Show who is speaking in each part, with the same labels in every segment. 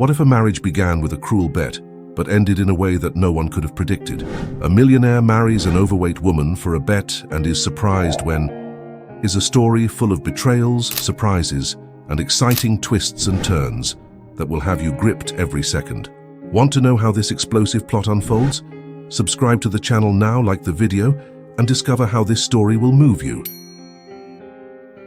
Speaker 1: What if a marriage began with a cruel bet, but ended in a way that no one could have predicted? A millionaire marries an overweight woman for a bet and is surprised when... is a story full of betrayals, surprises, and exciting twists and turns that will have you gripped every second. Want to know how this explosive plot unfolds? Subscribe to the channel now, like the video, and discover how this story will move you.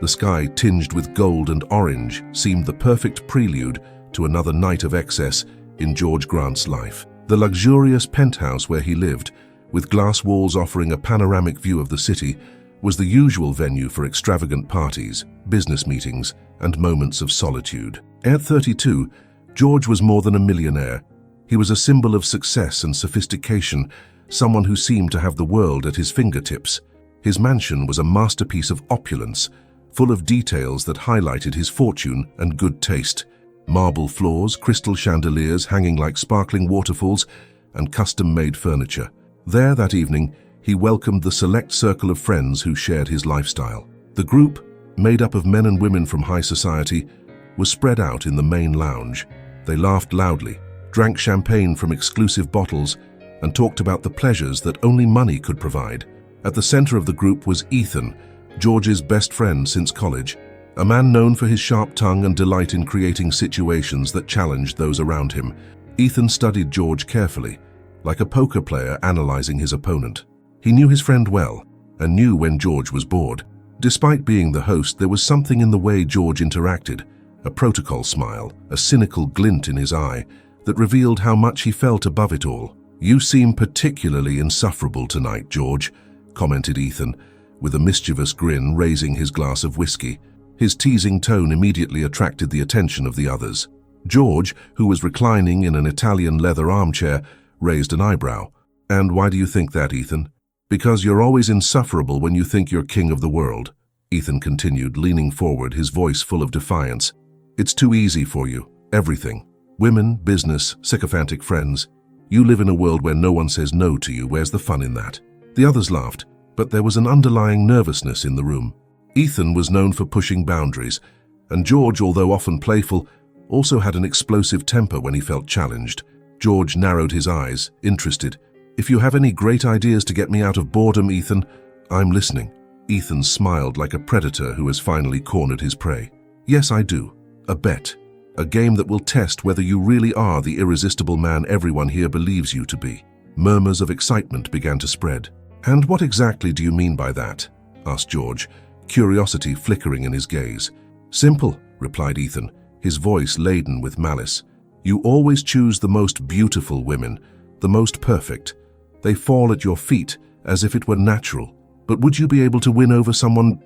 Speaker 1: The sky, tinged with gold and orange, seemed the perfect prelude to another night of excess in George Grant's life. The luxurious penthouse where he lived, with glass walls offering a panoramic view of the city, was the usual venue for extravagant parties, business meetings, and moments of solitude. At 32, George was more than a millionaire. He was a symbol of success and sophistication, someone who seemed to have the world at his fingertips. His mansion was a masterpiece of opulence, full of details that highlighted his fortune and good taste. Marble floors, crystal chandeliers hanging like sparkling waterfalls, and custom-made furniture. There that evening, he welcomed the select circle of friends who shared his lifestyle. The group, made up of men and women from high society, was spread out in the main lounge. They laughed loudly, drank champagne from exclusive bottles, and talked about the pleasures that only money could provide. At the center of the group was Ethan, George's best friend since college, a man known for his sharp tongue and delight in creating situations that challenged those around him. Ethan studied George carefully, like a poker player analyzing his opponent. He knew his friend well, and knew when George was bored. Despite being the host, there was something in the way George interacted, a protocol smile, a cynical glint in his eye, that revealed how much he felt above it all. "You seem particularly insufferable tonight, George," commented Ethan, with a mischievous grin, raising his glass of whiskey. His teasing tone immediately attracted the attention of the others. George, who was reclining in an Italian leather armchair, raised an eyebrow. "And why do you think that, Ethan?" "Because you're always insufferable when you think you're king of the world," Ethan continued, leaning forward, his voice full of defiance. "It's too easy for you, everything. Women, business, sycophantic friends. You live in a world where no one says no to you. Where's the fun in that?" The others laughed, but there was an underlying nervousness in the room. Ethan was known for pushing boundaries, and George, although often playful, also had an explosive temper when he felt challenged. George narrowed his eyes, interested. "If you have any great ideas to get me out of boredom, Ethan, I'm listening." Ethan smiled like a predator who has finally cornered his prey. "Yes, I do. A bet. A game that will test whether you really are the irresistible man everyone here believes you to be." Murmurs of excitement began to spread. "And what exactly do you mean by that?" asked George, curiosity flickering in his gaze. "Simple," replied Ethan, his voice laden with malice. "You always choose the most beautiful women, the most perfect. They fall at your feet as if it were natural. But would you be able to win over someone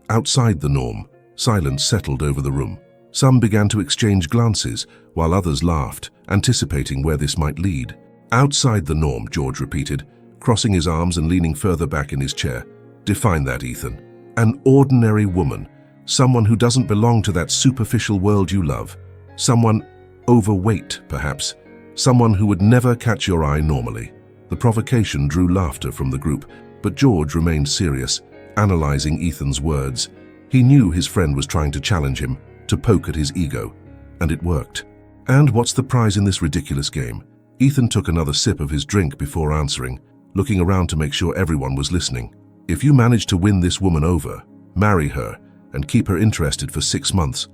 Speaker 1: outside the norm?" Silence settled over the room. Some began to exchange glances, while others laughed, anticipating where this might lead. "Outside the norm," George repeated, crossing his arms and leaning further back in his chair. "Define that, Ethan." "An ordinary woman, someone who doesn't belong to that superficial world you love. Someone overweight, perhaps. Someone who would never catch your eye normally." The provocation drew laughter from the group, but George remained serious, analyzing Ethan's words. He knew his friend was trying to challenge him, to poke at his ego, and it worked. "And what's the prize in this ridiculous game?" Ethan took another sip of his drink before answering, looking around to make sure everyone was listening. "If you manage to win this woman over, marry her, and keep her interested for 6 months,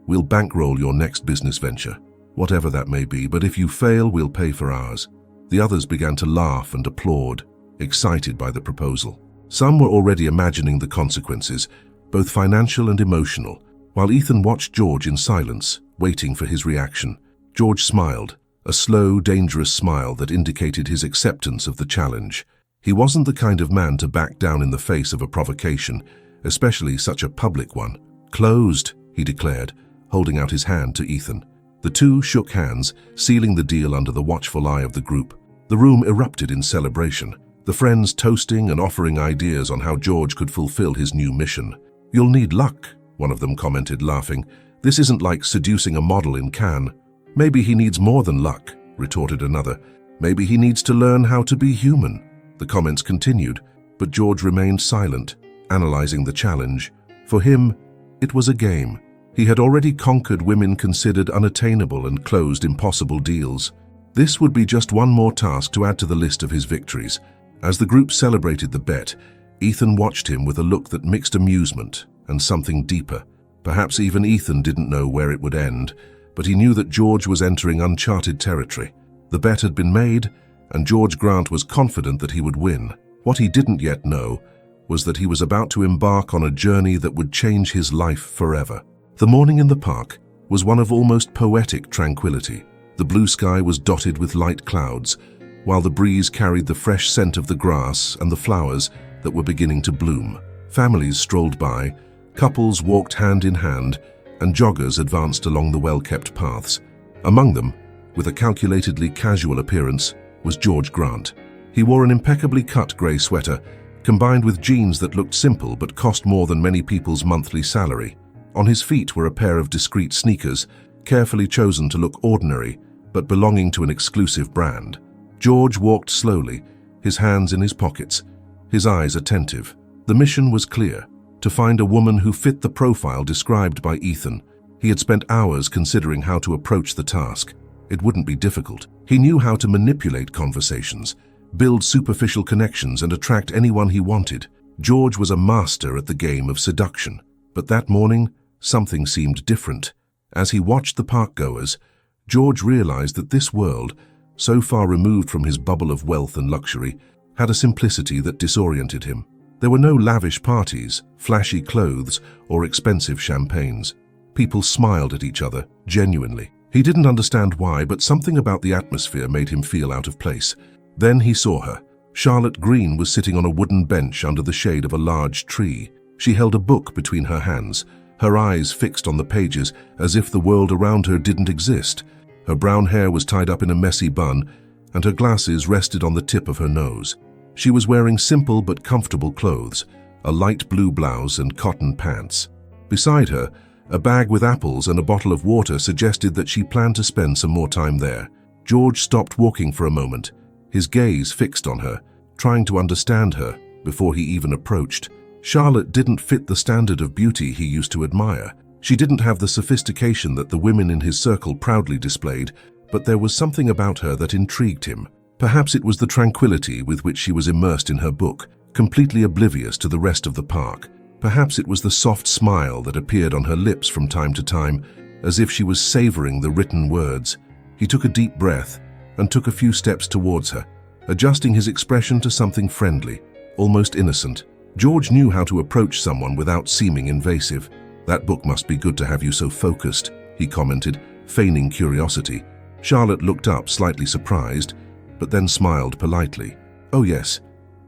Speaker 1: we'll bankroll your next business venture, whatever that may be, but if you fail, we'll pay for ours." The others began to laugh and applaud, excited by the proposal. Some were already imagining the consequences, both financial and emotional, while Ethan watched George in silence, waiting for his reaction. George smiled, a slow, dangerous smile that indicated his acceptance of the challenge. He wasn't the kind of man to back down in the face of a provocation, especially such a public one. "Closed," he declared, holding out his hand to Ethan. The two shook hands, sealing the deal under the watchful eye of the group. The room erupted in celebration, the friends toasting and offering ideas on how George could fulfill his new mission. "You'll need luck," one of them commented, laughing. "This isn't like seducing a model in Cannes." "Maybe he needs more than luck," retorted another. "Maybe he needs to learn how to be human." The comments continued, but George remained silent, analyzing the challenge. For him, it was a game, He had already conquered women considered unattainable and closed impossible deals. This would be just one more task to add to the list of his victories. As the group celebrated the bet, Ethan watched him with a look that mixed amusement and something deeper. Perhaps even Ethan didn't know where it would end, but he knew that George was entering uncharted territory. The bet had been made, and George Grant was confident that he would win. What he didn't yet know was that he was about to embark on a journey that would change his life forever. The morning in the park was one of almost poetic tranquility. The blue sky was dotted with light clouds, while the breeze carried the fresh scent of the grass and the flowers that were beginning to bloom. Families strolled by, couples walked hand in hand, and joggers advanced along the well-kept paths. Among them, with a calculatedly casual appearance, was George Grant. He wore an impeccably cut grey sweater, combined with jeans that looked simple but cost more than many people's monthly salary. On his feet were a pair of discreet sneakers, carefully chosen to look ordinary, but belonging to an exclusive brand. George walked slowly, his hands in his pockets, his eyes attentive. The mission was clear: to find a woman who fit the profile described by Ethan. He had spent hours considering how to approach the task. It wouldn't be difficult. He knew how to manipulate conversations, build superficial connections, and attract anyone he wanted. George was a master at the game of seduction. But that morning, something seemed different. As he watched the park-goers, George realized that this world, so far removed from his bubble of wealth and luxury, had a simplicity that disoriented him. There were no lavish parties, flashy clothes, or expensive champagnes. People smiled at each other, genuinely. He didn't understand why, but something about the atmosphere made him feel out of place. Then he saw her. Charlotte Green was sitting on a wooden bench under the shade of a large tree. She held a book between her hands, her eyes fixed on the pages as if the world around her didn't exist. Her brown hair was tied up in a messy bun, and her glasses rested on the tip of her nose. She was wearing simple but comfortable clothes, a light blue blouse and cotton pants. Beside her, a bag with apples and a bottle of water suggested that she planned to spend some more time there. George stopped walking for a moment, his gaze fixed on her, trying to understand her before he even approached. Charlotte didn't fit the standard of beauty he used to admire. She didn't have the sophistication that the women in his circle proudly displayed, but there was something about her that intrigued him. Perhaps it was the tranquility with which she was immersed in her book, completely oblivious to the rest of the park. Perhaps it was the soft smile that appeared on her lips from time to time, as if she was savoring the written words. He took a deep breath and took a few steps towards her, adjusting his expression to something friendly, almost innocent. George knew how to approach someone without seeming invasive. "That book must be good to have you so focused," he commented, feigning curiosity. Charlotte looked up, slightly surprised, but then smiled politely. "Oh yes,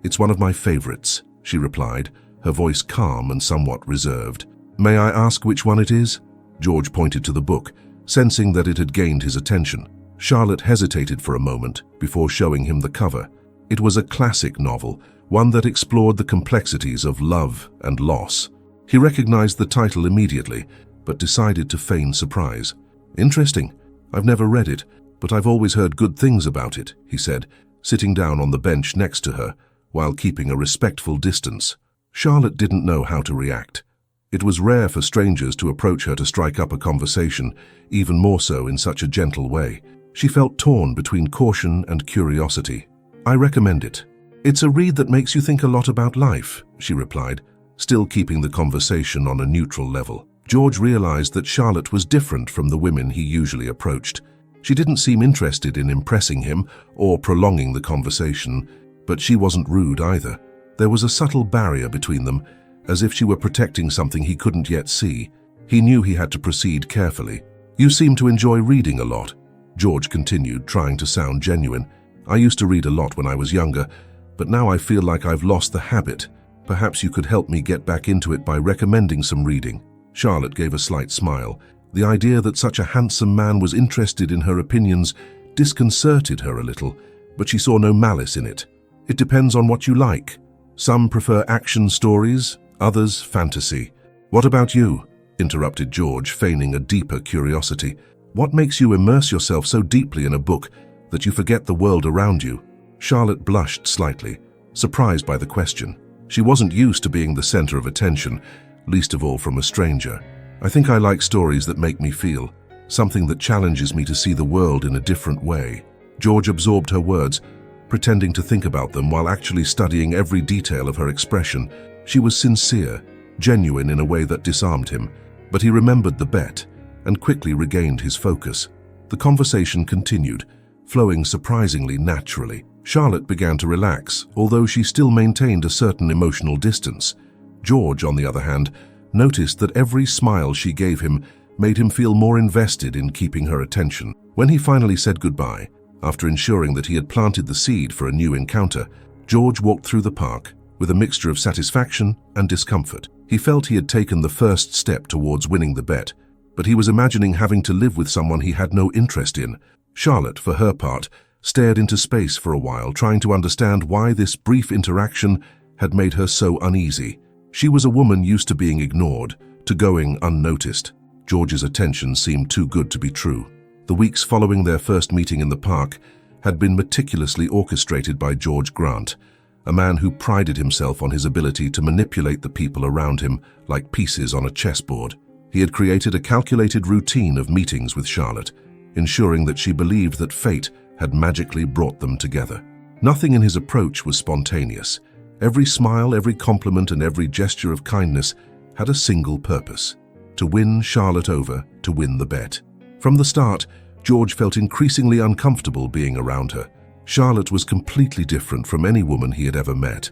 Speaker 1: it's one of my favorites," she replied, her voice calm and somewhat reserved. "May I ask which one it is?" George pointed to the book, sensing that it had gained his attention. Charlotte hesitated for a moment before showing him the cover. It was a classic novel, one that explored the complexities of love and loss. He recognized the title immediately, but decided to feign surprise. "Interesting. I've never read it, but I've always heard good things about it," he said, sitting down on the bench next to her, while keeping a respectful distance. Charlotte didn't know how to react. It was rare for strangers to approach her to strike up a conversation, even more so in such a gentle way. She felt torn between caution and curiosity. "I recommend it. It's a read that makes you think a lot about life," she replied, still keeping the conversation on a neutral level. George realized that Charlotte was different from the women he usually approached. She didn't seem interested in impressing him or prolonging the conversation, but she wasn't rude either. There was a subtle barrier between them, as if she were protecting something he couldn't yet see. He knew he had to proceed carefully. "You seem to enjoy reading a lot," George continued, trying to sound genuine. "I used to read a lot when I was younger, but now I feel like I've lost the habit. Perhaps you could help me get back into it by recommending some reading." Charlotte gave a slight smile. The idea that such a handsome man was interested in her opinions disconcerted her a little, but she saw no malice in it. "It depends on what you like. Some prefer action stories, others fantasy." "What about you?" interrupted George, feigning a deeper curiosity. "What makes you immerse yourself so deeply in a book that you forget the world around you?" Charlotte blushed slightly, surprised by the question. She wasn't used to being the center of attention, least of all from a stranger. I think I like stories that make me feel, something that challenges me to see the world in a different way. George absorbed her words, pretending to think about them while actually studying every detail of her expression. She was sincere, genuine in a way that disarmed him, but he remembered the bet and quickly regained his focus. The conversation continued, flowing surprisingly naturally. Charlotte began to relax, although she still maintained a certain emotional distance. George, on the other hand, noticed that every smile she gave him made him feel more invested in keeping her attention. When he finally said goodbye, after ensuring that he had planted the seed for a new encounter, George walked through the park with a mixture of satisfaction and discomfort. He felt he had taken the first step towards winning the bet, but he was imagining having to live with someone he had no interest in. Charlotte, for her part, stared into space for a while, trying to understand why this brief interaction had made her so uneasy. She was a woman used to being ignored, to going unnoticed. George's attention seemed too good to be true. The weeks following their first meeting in the park had been meticulously orchestrated by George Grant, a man who prided himself on his ability to manipulate the people around him like pieces on a chessboard. He had created a calculated routine of meetings with Charlotte, ensuring that she believed that fate had magically brought them together. Nothing in his approach was spontaneous. Every smile, every compliment, and every gesture of kindness had a single purpose: to win Charlotte over, to win the bet. From the start, George felt increasingly uncomfortable being around her. Charlotte was completely different from any woman he had ever met,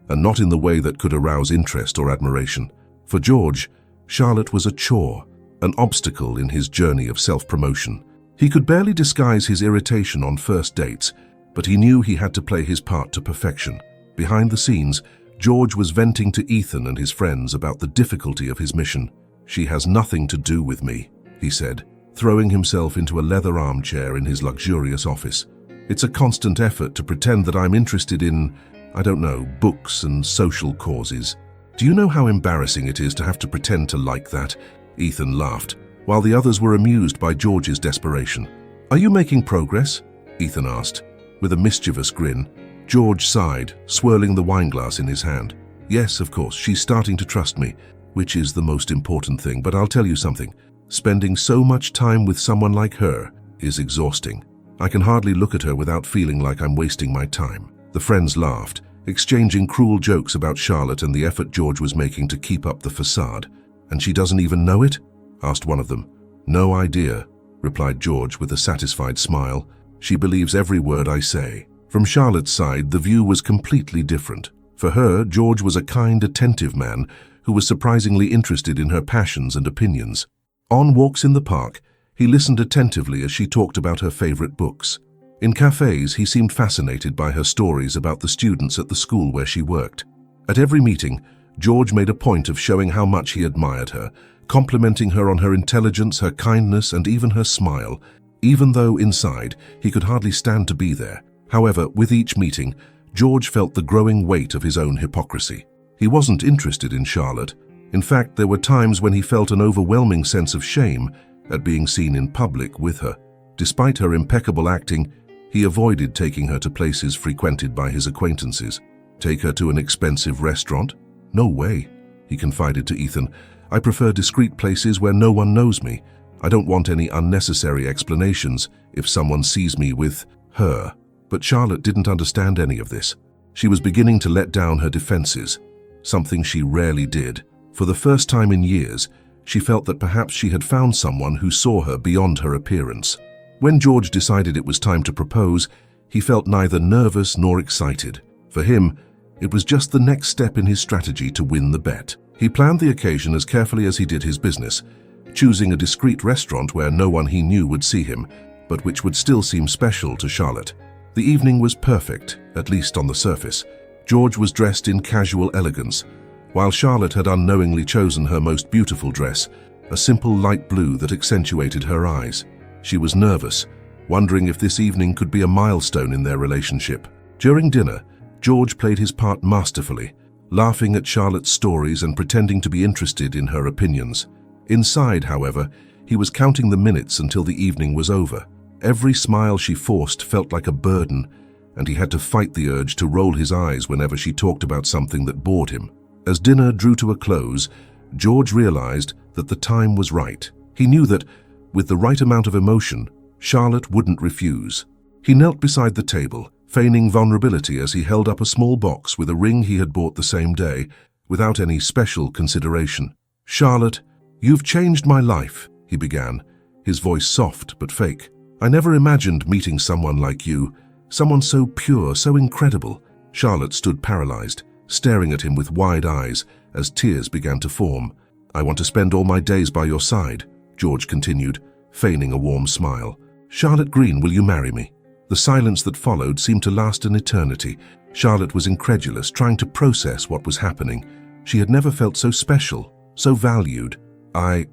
Speaker 1: and not in the way that could arouse interest or admiration. For George, Charlotte was a chore, an obstacle in his journey of self-promotion. He could barely disguise his irritation on first dates, but he knew he had to play his part to perfection. Behind the scenes, George was venting to Ethan and his friends about the difficulty of his mission. "She has nothing to do with me," he said, throwing himself into a leather armchair in his luxurious office. "It's a constant effort to pretend that I'm interested in, I don't know, books and social causes. Do you know how embarrassing it is to have to pretend to like that?" Ethan laughed, while the others were amused by George's desperation. "Are you making progress?" Ethan asked, with a mischievous grin. George sighed, swirling the wineglass in his hand. "Yes, of course, she's starting to trust me, which is the most important thing, but I'll tell you something. Spending so much time with someone like her is exhausting. I can hardly look at her without feeling like I'm wasting my time." The friends laughed, exchanging cruel jokes about Charlotte and the effort George was making to keep up the facade. "And she doesn't even know it?" asked one of them. "No idea," replied George with a satisfied smile. "She believes every word I say." From Charlotte's side, the view was completely different. For her, George was a kind, attentive man who was surprisingly interested in her passions and opinions. On walks in the park, he listened attentively as she talked about her favorite books. In cafes, he seemed fascinated by her stories about the students at the school where she worked. At every meeting, George made a point of showing how much he admired her, complimenting her on her intelligence, her kindness, and even her smile, even though inside he could hardly stand to be there. However, with each meeting, George felt the growing weight of his own hypocrisy. He wasn't interested in Charlotte. In fact, there were times when he felt an overwhelming sense of shame at being seen in public with her. Despite her impeccable acting, he avoided taking her to places frequented by his acquaintances. Take her to an expensive restaurant? No way, he confided to Ethan. "I prefer discreet places where no one knows me. I don't want any unnecessary explanations if someone sees me with her." But Charlotte didn't understand any of this. She was beginning to let down her defenses, something she rarely did. For the first time in years, she felt that perhaps she had found someone who saw her beyond her appearance. When George decided it was time to propose, he felt neither nervous nor excited. For him, it was just the next step in his strategy to win the bet. He planned the occasion as carefully as he did his business, choosing a discreet restaurant where no one he knew would see him, but which would still seem special to Charlotte. The evening was perfect, at least on the surface. George was dressed in casual elegance, while Charlotte had unknowingly chosen her most beautiful dress, a simple light blue that accentuated her eyes. She was nervous, wondering if this evening could be a milestone in their relationship. During dinner, George played his part masterfully, laughing at Charlotte's stories and pretending to be interested in her opinions. Inside, however, he was counting the minutes until the evening was over. Every smile she forced felt like a burden, and he had to fight the urge to roll his eyes whenever she talked about something that bored him. As dinner drew to a close, George realized that the time was right. He knew that, with the right amount of emotion, Charlotte wouldn't refuse. He knelt beside the table, feigning vulnerability as he held up a small box with a ring he had bought the same day, without any special consideration. "Charlotte, you've changed my life," he began, his voice soft but fake. "I never imagined meeting someone like you, someone so pure, so incredible." Charlotte stood paralyzed, staring at him with wide eyes as tears began to form. "I want to spend all my days by your side," George continued, feigning a warm smile. "Charlotte Green, will you marry me?" The silence that followed seemed to last an eternity. Charlotte was incredulous, trying to process what was happening. She had never felt so special, so valued. I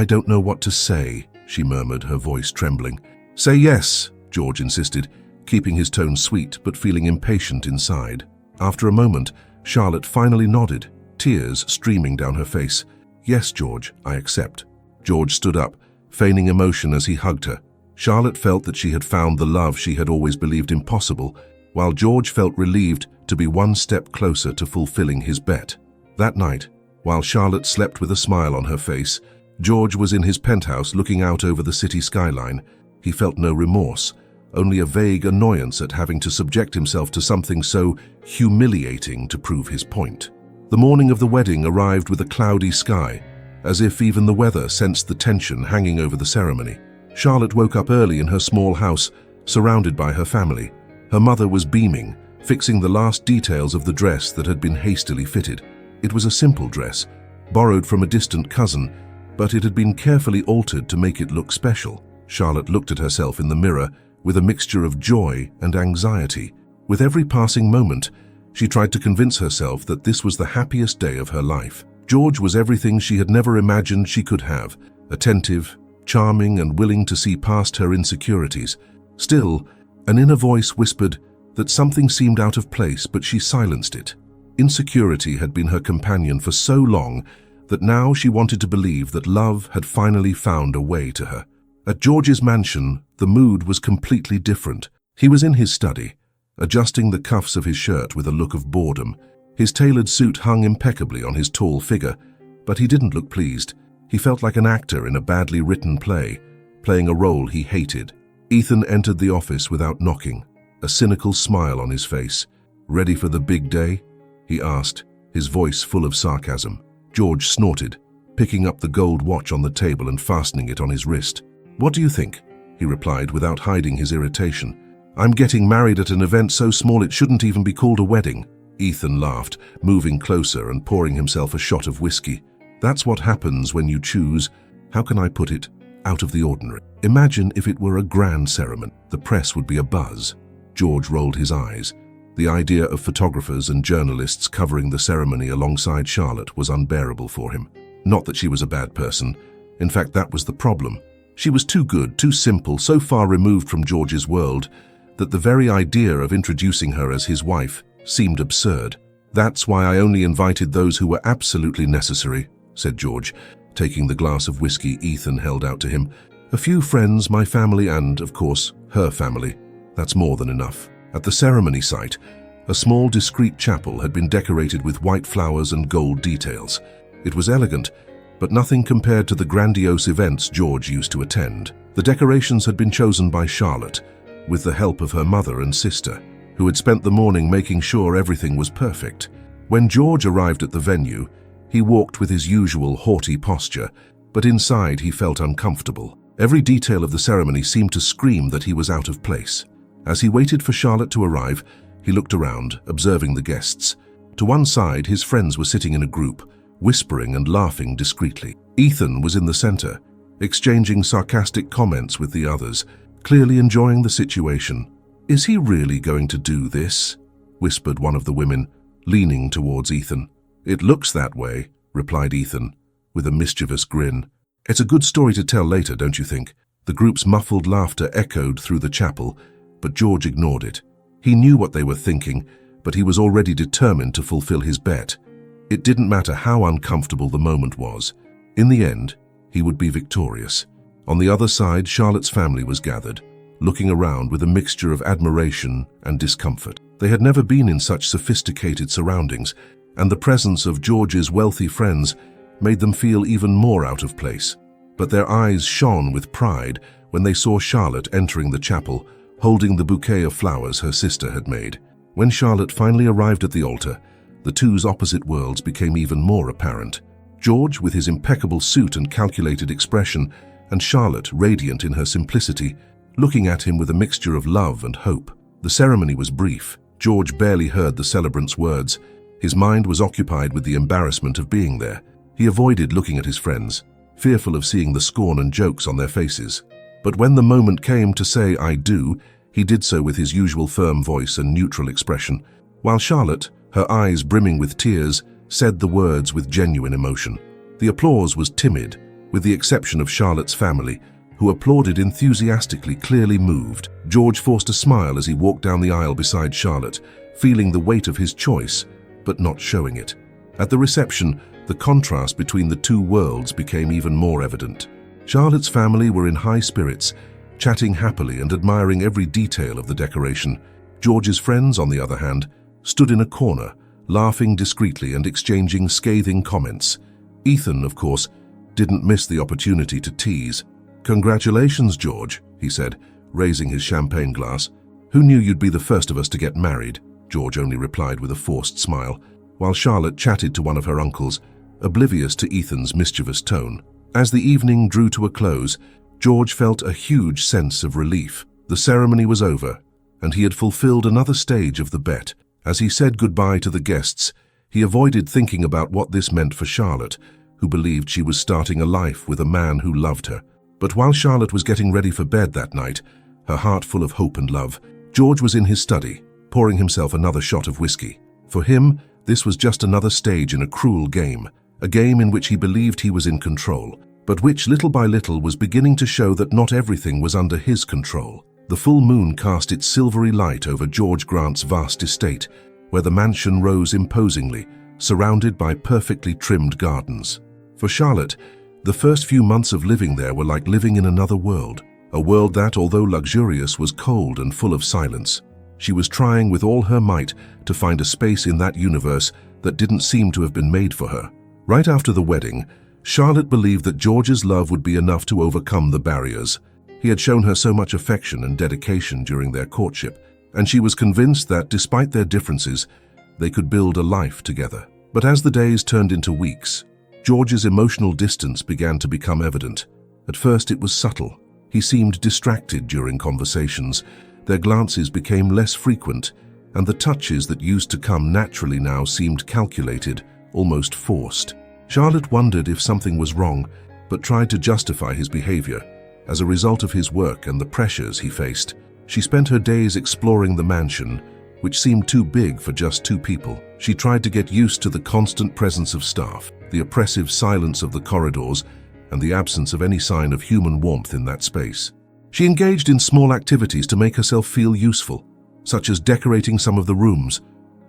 Speaker 1: don't know what to say," she murmured, her voice trembling. "Say yes," George insisted, keeping his tone sweet but feeling impatient inside. After a moment, Charlotte finally nodded, tears streaming down her face. "Yes, George, I accept." George stood up, feigning emotion as he hugged her. Charlotte felt that she had found the love she had always believed impossible, while George felt relieved to be one step closer to fulfilling his bet. That night, while Charlotte slept with a smile on her face, George was in his penthouse looking out over the city skyline. He felt no remorse, only a vague annoyance at having to subject himself to something so humiliating to prove his point. The morning of the wedding arrived with a cloudy sky, as if even the weather sensed the tension hanging over the ceremony. Charlotte woke up early in her small house, surrounded by her family. Her mother was beaming, fixing the last details of the dress that had been hastily fitted. It was a simple dress, borrowed from a distant cousin, but it had been carefully altered to make it look special. Charlotte looked at herself in the mirror with a mixture of joy and anxiety. With every passing moment, she tried to convince herself that this was the happiest day of her life. George was everything she had never imagined she could have, attentive, charming, and willing to see past her insecurities. Still, an inner voice whispered that something seemed out of place, but she silenced it. Insecurity had been her companion for so long that now she wanted to believe that love had finally found a way to her. At George's mansion, the mood was completely different. He was in his study, adjusting the cuffs of his shirt with a look of boredom. His tailored suit hung impeccably on his tall figure, but he didn't look pleased. He felt like an actor in a badly written play, playing a role he hated. Ethan entered the office without knocking, a cynical smile on his face. "Ready for the big day?" he asked, his voice full of sarcasm. George snorted, picking up the gold watch on the table and fastening it on his wrist. "What do you think?" he replied without hiding his irritation. "I'm getting married at an event so small it shouldn't even be called a wedding." Ethan laughed, moving closer and pouring himself a shot of whiskey. "That's what happens when you choose, how can I put it, out of the ordinary. Imagine if it were a grand ceremony. The press would be abuzz." George rolled his eyes. The idea of photographers and journalists covering the ceremony alongside Charlotte was unbearable for him. Not that she was a bad person. In fact, that was the problem. She was too good, too simple, so far removed from George's world that the very idea of introducing her as his wife seemed absurd. "That's why I only invited those who were absolutely necessary," said George, taking the glass of whiskey Ethan held out to him. "A few friends, my family, and, of course, her family. That's more than enough." At the ceremony site, a small, discreet chapel had been decorated with white flowers and gold details. It was elegant, but nothing compared to the grandiose events George used to attend. The decorations had been chosen by Charlotte, with the help of her mother and sister, who had spent the morning making sure everything was perfect. When George arrived at the venue, he walked with his usual haughty posture, but inside he felt uncomfortable. Every detail of the ceremony seemed to scream that he was out of place. As he waited for Charlotte to arrive, he looked around, observing the guests. To one side, his friends were sitting in a group, whispering and laughing discreetly. Ethan was in the center, exchanging sarcastic comments with the others, clearly enjoying the situation. "Is he really going to do this?" whispered one of the women, leaning towards Ethan. "It looks that way," replied Ethan, with a mischievous grin. "It's a good story to tell later, don't you think?" The group's muffled laughter echoed through the chapel, but George ignored it. He knew what they were thinking, but he was already determined to fulfill his bet. It didn't matter how uncomfortable the moment was. In the end, he would be victorious. On the other side, Charlotte's family was gathered, looking around with a mixture of admiration and discomfort. They had never been in such sophisticated surroundings, and the presence of George's wealthy friends made them feel even more out of place. But their eyes shone with pride when they saw Charlotte entering the chapel, holding the bouquet of flowers her sister had made. When Charlotte finally arrived at the altar, the two's opposite worlds became even more apparent. George, with his impeccable suit and calculated expression, and Charlotte, radiant in her simplicity, looking at him with a mixture of love and hope. The ceremony was brief. George barely heard the celebrant's words. His mind was occupied with the embarrassment of being there. He avoided looking at his friends, fearful of seeing the scorn and jokes on their faces. But when the moment came to say "I do," he did so with his usual firm voice and neutral expression, while Charlotte, her eyes brimming with tears, said the words with genuine emotion. The applause was timid, with the exception of Charlotte's family, who applauded enthusiastically, clearly moved. George forced a smile as he walked down the aisle beside Charlotte, feeling the weight of his choice, but not showing it. At the reception, the contrast between the two worlds became even more evident. Charlotte's family were in high spirits, chatting happily and admiring every detail of the decoration. George's friends, on the other hand, stood in a corner, laughing discreetly and exchanging scathing comments. Ethan, of course, didn't miss the opportunity to tease. "Congratulations, George," he said, raising his champagne glass. "Who knew you'd be the first of us to get married?" George only replied with a forced smile, while Charlotte chatted to one of her uncles, oblivious to Ethan's mischievous tone. As the evening drew to a close, George felt a huge sense of relief. The ceremony was over, and he had fulfilled another stage of the bet. As he said goodbye to the guests, he avoided thinking about what this meant for Charlotte, who believed she was starting a life with a man who loved her. But while Charlotte was getting ready for bed that night, her heart full of hope and love, George was in his study, pouring himself another shot of whiskey. For him, this was just another stage in a cruel game, a game in which he believed he was in control, but which little by little was beginning to show that not everything was under his control. The full moon cast its silvery light over George Grant's vast estate, where the mansion rose imposingly, surrounded by perfectly trimmed gardens. For Charlotte, the first few months of living there were like living in another world, a world that, although luxurious, was cold and full of silence. She was trying with all her might to find a space in that universe that didn't seem to have been made for her. Right after the wedding, Charlotte believed that George's love would be enough to overcome the barriers. He had shown her so much affection and dedication during their courtship, and she was convinced that, despite their differences, they could build a life together. But as the days turned into weeks, George's emotional distance began to become evident. At first it was subtle. He seemed distracted during conversations. Their glances became less frequent, and the touches that used to come naturally now seemed calculated, almost forced. Charlotte wondered if something was wrong, but tried to justify his behavior. As a result of his work and the pressures he faced, she spent her days exploring the mansion, which seemed too big for just two people. She tried to get used to the constant presence of staff, the oppressive silence of the corridors, and the absence of any sign of human warmth in that space. She engaged in small activities to make herself feel useful, such as decorating some of the rooms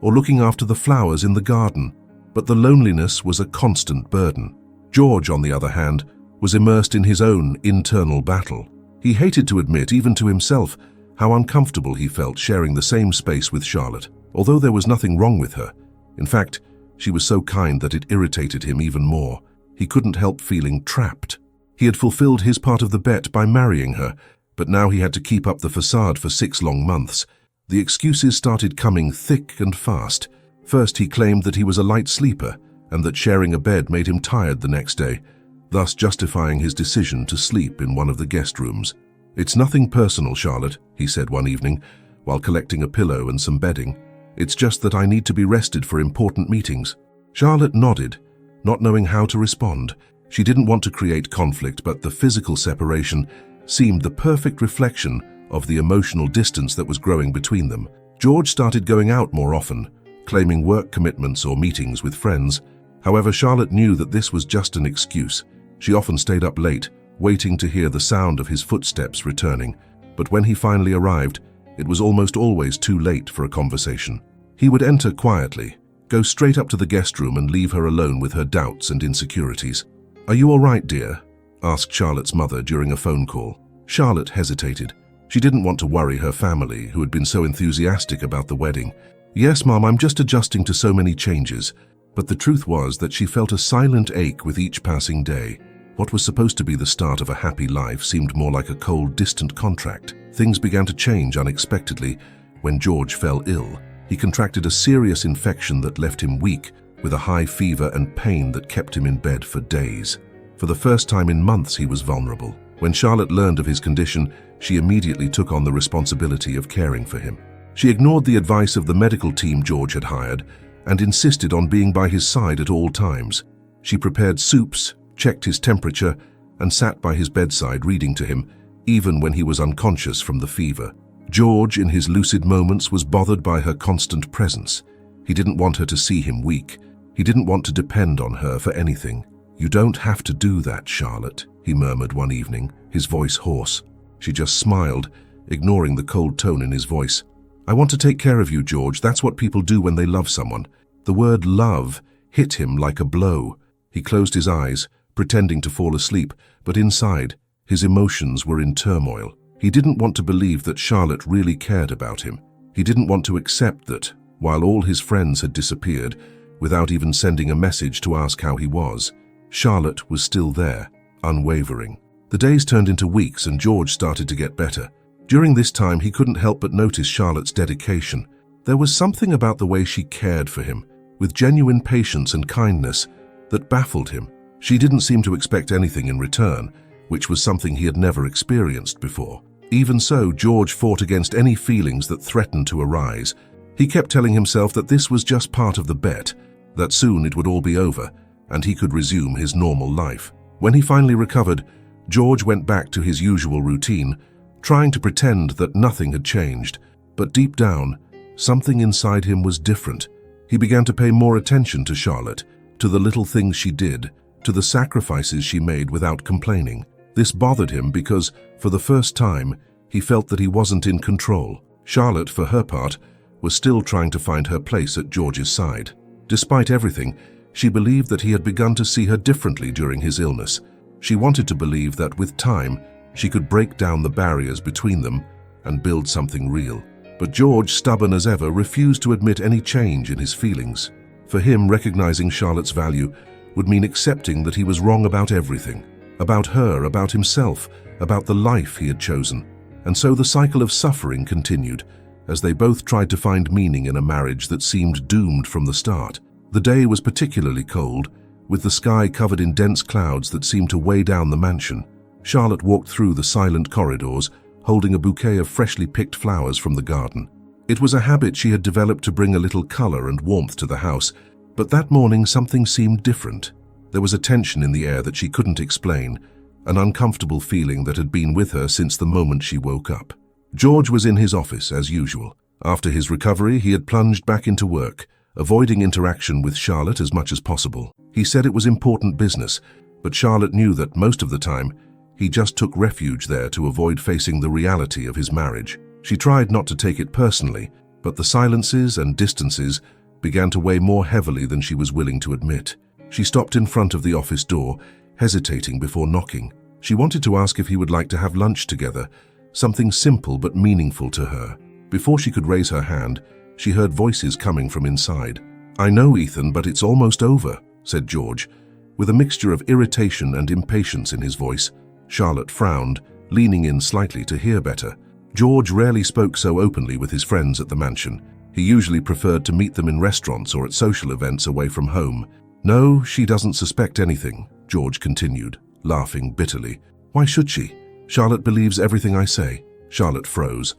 Speaker 1: or looking after the flowers in the garden. But the loneliness was a constant burden. George, on the other hand, was immersed in his own internal battle. He hated to admit, even to himself, how uncomfortable he felt sharing the same space with Charlotte, although there was nothing wrong with her. In fact, she was so kind that it irritated him even more. He couldn't help feeling trapped. He had fulfilled his part of the bet by marrying her, but now he had to keep up the facade for 6 long months. The excuses started coming thick and fast. First, he claimed that he was a light sleeper and that sharing a bed made him tired the next day, thus justifying his decision to sleep in one of the guest rooms. "It's nothing personal, Charlotte," he said one evening, while collecting a pillow and some bedding. "It's just that I need to be rested for important meetings." Charlotte nodded, not knowing how to respond. She didn't want to create conflict, but the physical separation seemed the perfect reflection of the emotional distance that was growing between them. George started going out more often, claiming work commitments or meetings with friends. However, Charlotte knew that this was just an excuse. She often stayed up late, waiting to hear the sound of his footsteps returning. But when he finally arrived, it was almost always too late for a conversation. He would enter quietly, go straight up to the guest room and leave her alone with her doubts and insecurities. "Are you all right, dear?" asked Charlotte's mother during a phone call. Charlotte hesitated. She didn't want to worry her family, who had been so enthusiastic about the wedding. "Yes, Mom, I'm just adjusting to so many changes. But the truth was that she felt a silent ache with each passing day. What was supposed to be the start of a happy life seemed more like a cold, distant contract. Things began to change unexpectedly when George fell ill. He contracted a serious infection that left him weak, with a high fever and pain that kept him in bed for days. For the first time in months, he was vulnerable. When Charlotte learned of his condition, she immediately took on the responsibility of caring for him. She ignored the advice of the medical team George had hired and insisted on being by his side at all times. She prepared soups, checked his temperature, and sat by his bedside reading to him, even when he was unconscious from the fever. George, in his lucid moments, was bothered by her constant presence. He didn't want her to see him weak. He didn't want to depend on her for anything. "You don't have to do that, Charlotte," he murmured one evening, his voice hoarse. She just smiled, ignoring the cold tone in his voice. "I want to take care of you, George. That's what people do when they love someone." The word love hit him like a blow. He closed his eyes, pretending to fall asleep, but inside, his emotions were in turmoil. He didn't want to believe that Charlotte really cared about him. He didn't want to accept that, while all his friends had disappeared, without even sending a message to ask how he was, Charlotte was still there, unwavering. The days turned into weeks and George started to get better. During this time, he couldn't help but notice Charlotte's dedication. There was something about the way she cared for him, with genuine patience and kindness, that baffled him. She didn't seem to expect anything in return, which was something he had never experienced before. Even so, George fought against any feelings that threatened to arise. He kept telling himself that this was just part of the bet, that soon it would all be over, and he could resume his normal life. When he finally recovered, George went back to his usual routine, trying to pretend that nothing had changed. But deep down, something inside him was different. He began to pay more attention to Charlotte, to the little things she did, to the sacrifices she made without complaining. This bothered him because, for the first time, he felt that he wasn't in control. Charlotte, for her part, was still trying to find her place at George's side. Despite everything, she believed that he had begun to see her differently during his illness. She wanted to believe that with time, she could break down the barriers between them and build something real. But George, stubborn as ever, refused to admit any change in his feelings. For him, recognizing Charlotte's value would mean accepting that he was wrong about everything. About her, about himself, about the life he had chosen. And so the cycle of suffering continued, as they both tried to find meaning in a marriage that seemed doomed from the start. The day was particularly cold, with the sky covered in dense clouds that seemed to weigh down the mansion. Charlotte walked through the silent corridors, holding a bouquet of freshly picked flowers from the garden. It was a habit she had developed to bring a little color and warmth to the house, but that morning something seemed different. There was a tension in the air that she couldn't explain, an uncomfortable feeling that had been with her since the moment she woke up. George was in his office, as usual. After his recovery, he had plunged back into work, avoiding interaction with Charlotte as much as possible. He said it was important business, but Charlotte knew that most of the time, he just took refuge there to avoid facing the reality of his marriage. She tried not to take it personally, but the silences and distances began to weigh more heavily than she was willing to admit. She stopped in front of the office door, hesitating before knocking. She wanted to ask if he would like to have lunch together, something simple but meaningful to her. Before she could raise her hand, she heard voices coming from inside. "I know, Ethan, but it's almost over," said George, with a mixture of irritation and impatience in his voice. Charlotte frowned, leaning in slightly to hear better. George rarely spoke so openly with his friends at the mansion. He usually preferred to meet them in restaurants or at social events away from home. "No, she doesn't suspect anything," George continued, laughing bitterly. "Why should she? Charlotte believes everything I say." Charlotte froze.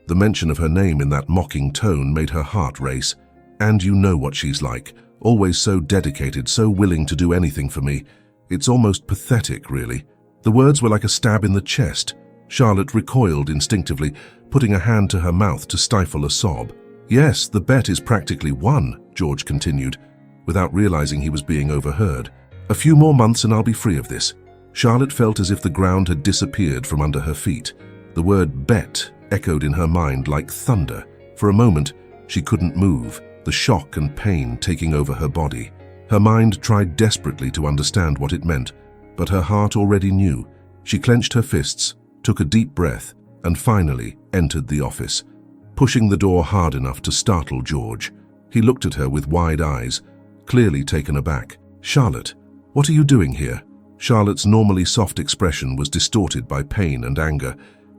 Speaker 1: The mention of her name in that mocking tone made her heart race. "And you know what she's like, always so dedicated, so willing to do anything for me. It's almost pathetic, really." The words were like a stab in the chest. Charlotte recoiled instinctively, putting a hand to her mouth to stifle a sob. "Yes, the bet is practically won," George continued, without realizing he was being overheard. "A few more months and I'll be free of this." Charlotte felt as if the ground had disappeared from under her feet. The word bet echoed in her mind like thunder. For a moment, she couldn't move, the shock and pain taking over her body. Her mind tried desperately to understand what it meant, but her heart already knew. She clenched her fists, took a deep breath, and finally entered the office, pushing the door hard enough to startle George. He looked at her with wide eyes, clearly taken aback. "Charlotte, what are you doing here?" Charlotte's normally soft expression was distorted by pain and anger.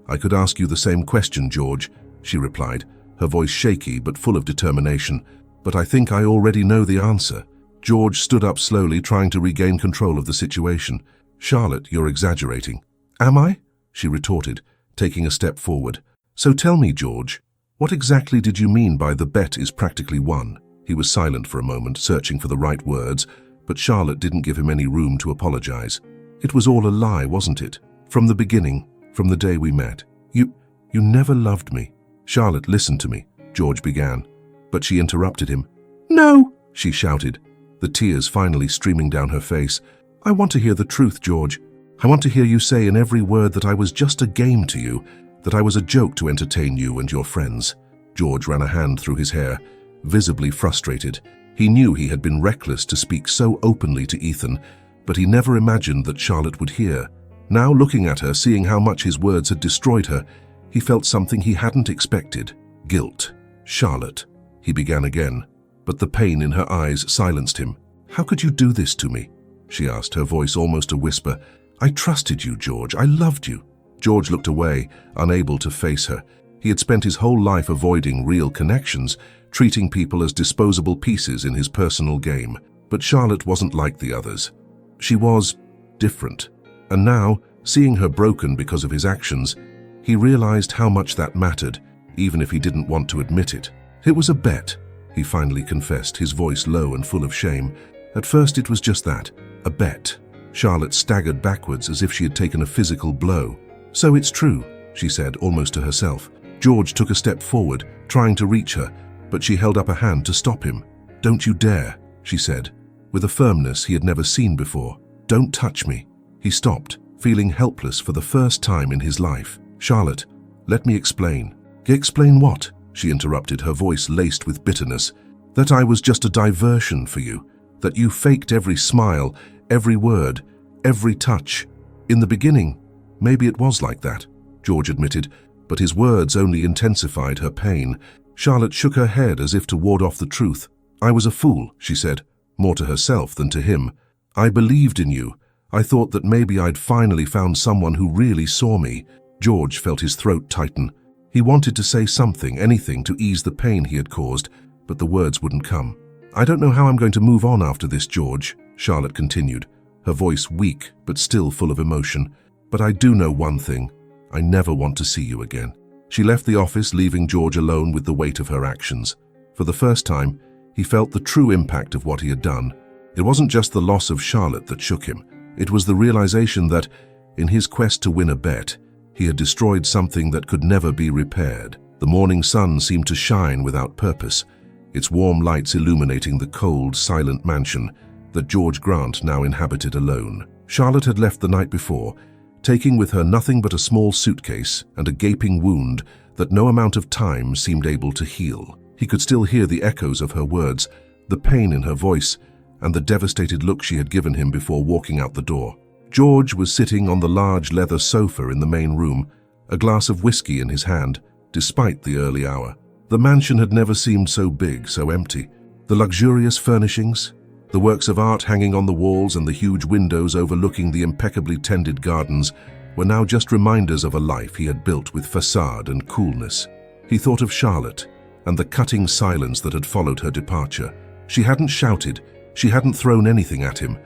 Speaker 1: "I could ask you the same question, George," she replied, her voice shaky but full of determination. "But I think I already know the answer." George stood up slowly, trying to regain control of the situation. "Charlotte, you're exaggerating." "Am I?" she retorted, taking a step forward. "So tell me, George, what exactly did you mean by the bet is practically won?" He was silent for a moment, searching for the right words, but Charlotte didn't give him any room to apologize. "It was all a lie, wasn't it? From the beginning, from the day we met. You never loved me." "Charlotte, listen to me," George began, but she interrupted him. "No!" she shouted, the tears finally streaming down her face. "I want to hear the truth, George. I want to hear you say in every word that I was just a game to you, that I was a joke to entertain you and your friends." George ran a hand through his hair, visibly frustrated. He knew he had been reckless to speak so openly to Ethan, but he never imagined that Charlotte would hear. Now, looking at her, seeing how much his words had destroyed her, he felt something he hadn't expected. Guilt. "Charlotte," he began again, but the pain in her eyes silenced him. "How could you do this to me?" she asked, her voice almost a whisper. "I trusted you, George. I loved you." George looked away, unable to face her. He had spent his whole life avoiding real connections, treating people as disposable pieces in his personal game. But Charlotte wasn't like the others. She was different. And now, seeing her broken because of his actions, he realized how much that mattered, even if he didn't want to admit it. "It was a bet," he finally confessed, his voice low and full of shame. "At first it was just that, a bet." Charlotte staggered backwards as if she had taken a physical blow. "So it's true," she said, almost to herself. George took a step forward, trying to reach her, but she held up a hand to stop him. "Don't you dare," she said, with a firmness he had never seen before. "Don't touch me." He stopped, feeling helpless for the first time in his life. "Charlotte, let me explain." "Explain what?" she interrupted, her voice laced with bitterness. "That I was just a diversion for you, that you faked every smile, every word, every touch. In the beginning, maybe it was like that," George admitted, but his words only intensified her pain. Charlotte shook her head as if to ward off the truth. "I was a fool," she said, more to herself than to him. "I believed in you. I thought that maybe I'd finally found someone who really saw me." George felt his throat tighten. He wanted to say something, anything, to ease the pain he had caused, but the words wouldn't come. "I don't know how I'm going to move on after this, George," Charlotte continued, her voice weak but still full of emotion. "But I do know one thing. I never want to see you again." She left the office, leaving George alone with the weight of her actions. For the first time, he felt the true impact of what he had done. It wasn't just the loss of Charlotte that shook him. It was the realization that, in his quest to win a bet, he had destroyed something that could never be repaired. The morning sun seemed to shine without purpose, its warm lights illuminating the cold, silent mansion that George Grant now inhabited alone. Charlotte had left the night before, taking with her nothing but a small suitcase and a gaping wound that no amount of time seemed able to heal. He could still hear the echoes of her words, the pain in her voice, and the devastated look she had given him before walking out the door. George was sitting on the large leather sofa in the main room, a glass of whiskey in his hand, despite the early hour. The mansion had never seemed so big, so empty. The luxurious furnishings, the works of art hanging on the walls, and the huge windows overlooking the impeccably tended gardens were now just reminders of a life he had built with facade and coolness. He thought of Charlotte and the cutting silence that had followed her departure. She hadn't shouted, she hadn't thrown anything at him.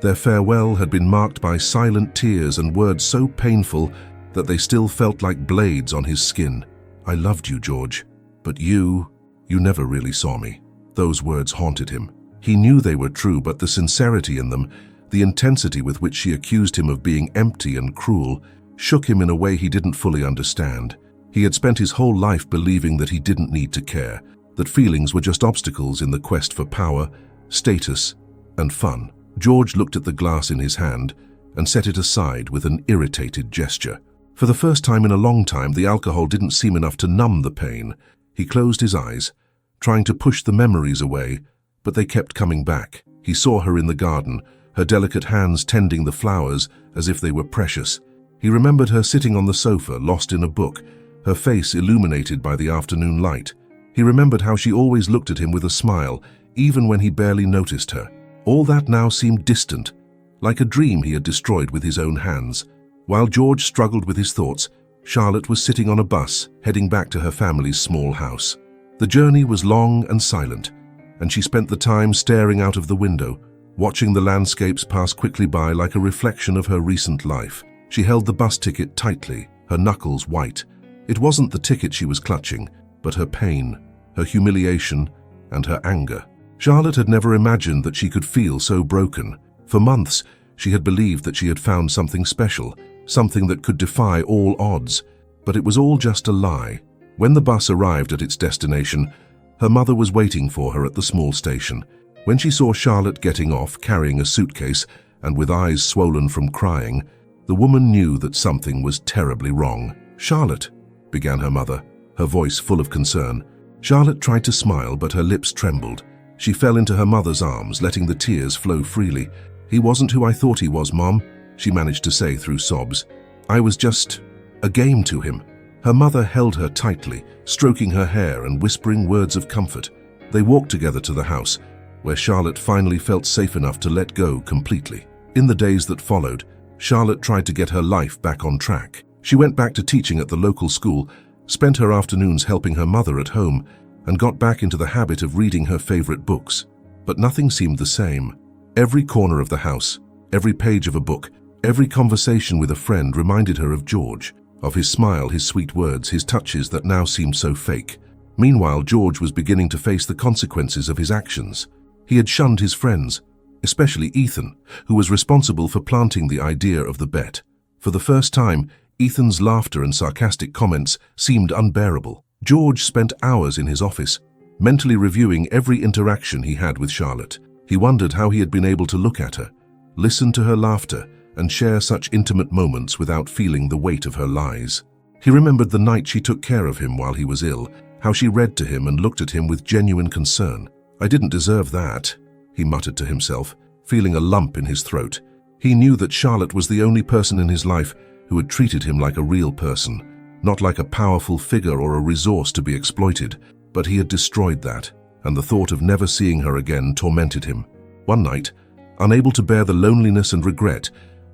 Speaker 1: Their farewell had been marked by silent tears and words so painful that they still felt like blades on his skin. "I loved you, George, but you never really saw me." Those words haunted him. He knew they were true, but the sincerity in them, the intensity with which she accused him of being empty and cruel, shook him in a way he didn't fully understand. He had spent his whole life believing that he didn't need to care, that feelings were just obstacles in the quest for power, status, and fun. George looked at the glass in his hand and set it aside with an irritated gesture. For the first time in a long time, the alcohol didn't seem enough to numb the pain. He closed his eyes, trying to push the memories away, but they kept coming back. He saw her in the garden, her delicate hands tending the flowers as if they were precious. He remembered her sitting on the sofa, lost in a book, her face illuminated by the afternoon light. He remembered how she always looked at him with a smile, even when he barely noticed her. All that now seemed distant, like a dream he had destroyed with his own hands. While George struggled with his thoughts, Charlotte was sitting on a bus, heading back to her family's small house. The journey was long and silent, and she spent the time staring out of the window, watching the landscapes pass quickly by like a reflection of her recent life. She held the bus ticket tightly, her knuckles white. It wasn't the ticket she was clutching, but her pain, her humiliation, and her anger. Charlotte had never imagined that she could feel so broken. For months, she had believed that she had found something special, something that could defy all odds. But it was all just a lie. When the bus arrived at its destination, her mother was waiting for her at the small station. When she saw Charlotte getting off, carrying a suitcase, and with eyes swollen from crying, the woman knew that something was terribly wrong. "Charlotte," began her mother, her voice full of concern. Charlotte tried to smile, but her lips trembled. She fell into her mother's arms, letting the tears flow freely. "He wasn't who I thought he was, Mom," she managed to say through sobs. "I was just a game to him." Her mother held her tightly, stroking her hair and whispering words of comfort. They walked together to the house, where Charlotte finally felt safe enough to let go completely. In the days that followed, Charlotte tried to get her life back on track. She went back to teaching at the local school, spent her afternoons helping her mother at home, and got back into the habit of reading her favorite books. But nothing seemed the same. Every corner of the house, every page of a book, every conversation with a friend reminded her of George, of his smile, his sweet words, his touches that now seemed so fake. Meanwhile, George was beginning to face the consequences of his actions. He had shunned his friends, especially Ethan, who was responsible for planting the idea of the bet. For the first time, Ethan's laughter and sarcastic comments seemed unbearable. George spent hours in his office, mentally reviewing every interaction he had with Charlotte. He wondered how he had been able to look at her, listen to her laughter, and share such intimate moments without feeling the weight of her lies. He remembered the night she took care of him while he was ill, how she read to him and looked at him with genuine concern. "I didn't deserve that," he muttered to himself, feeling a lump in his throat. He knew that Charlotte was the only person in his life who had treated him like a real person, not like a powerful figure or a resource to be exploited. But he had destroyed that, and the thought of never seeing her again tormented him. One night, unable to bear the loneliness and regret,